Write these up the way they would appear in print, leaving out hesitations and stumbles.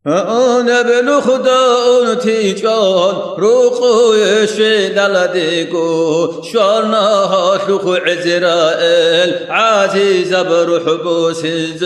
Унеб Нухда Унти جان روقوی شدل دیگو شانه شخ عزرائیل عزیز بروح بوسیز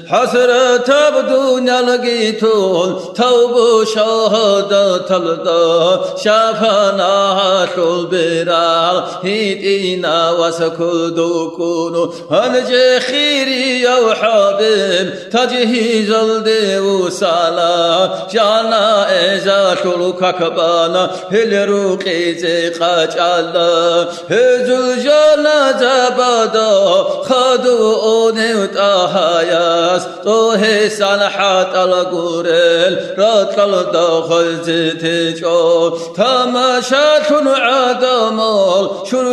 حسرت بدون لقيتون توب شهادة الدا شفنا شل برال هيدينا وسكدو كونو هنجي خيري يا حبيب تجهيز الديو سالا جانا إذا شلوك كبانا هلروقي زيقاج الله هزل جانا زبادا خدو أوني وتاهاياس توهي سنحات القوريل راتل داخل زيتيجو تماشاتون عدمال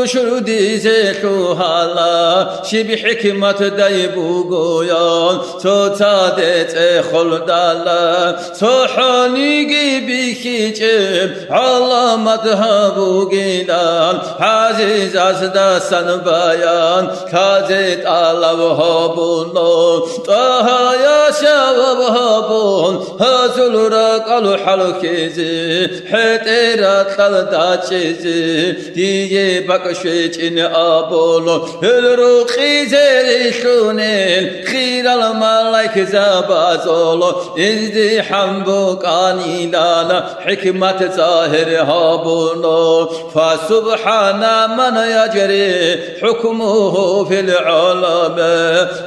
شرو ديزي شوهالا شبي حكمة دايبو قويان تو تادت خلدالا صحانيقي بيكيجب على مذهبو قيلان عزيز أسدا سنبايان كازيت على وهابونو طه يا شباب هابون هزل رقل حلقيزي حتيرات خلداتشيزي ديجي بكشيجين أبولو الرقيزي لشونين خير الملايك زبازولو إزدي حمبوك آنيدانا حكمة ظاهر هابونو فسبحان من يجري حكمه في العالم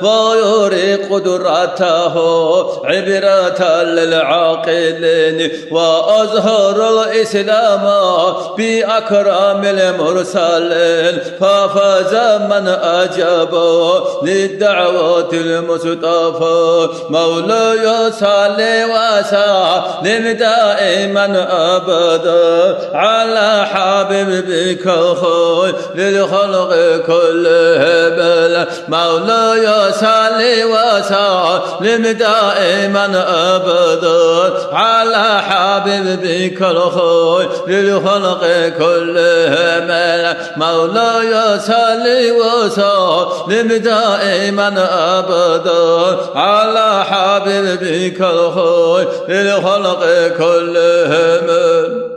ويري قدرته عبرة للعاقلين وأظهر الإسلام بأكرم المرسلين ففاز من أجاب للدعوة المصطفى مولاي صل وسلم دائما أبدا على حبيبك خير للخلق كلهم مولاي صل وسلم دائما أبدا على حبيبك الخير للخلق كلهم مولاي صل وسلم دائما أبدا على حبيبك الخير للخلق كلهم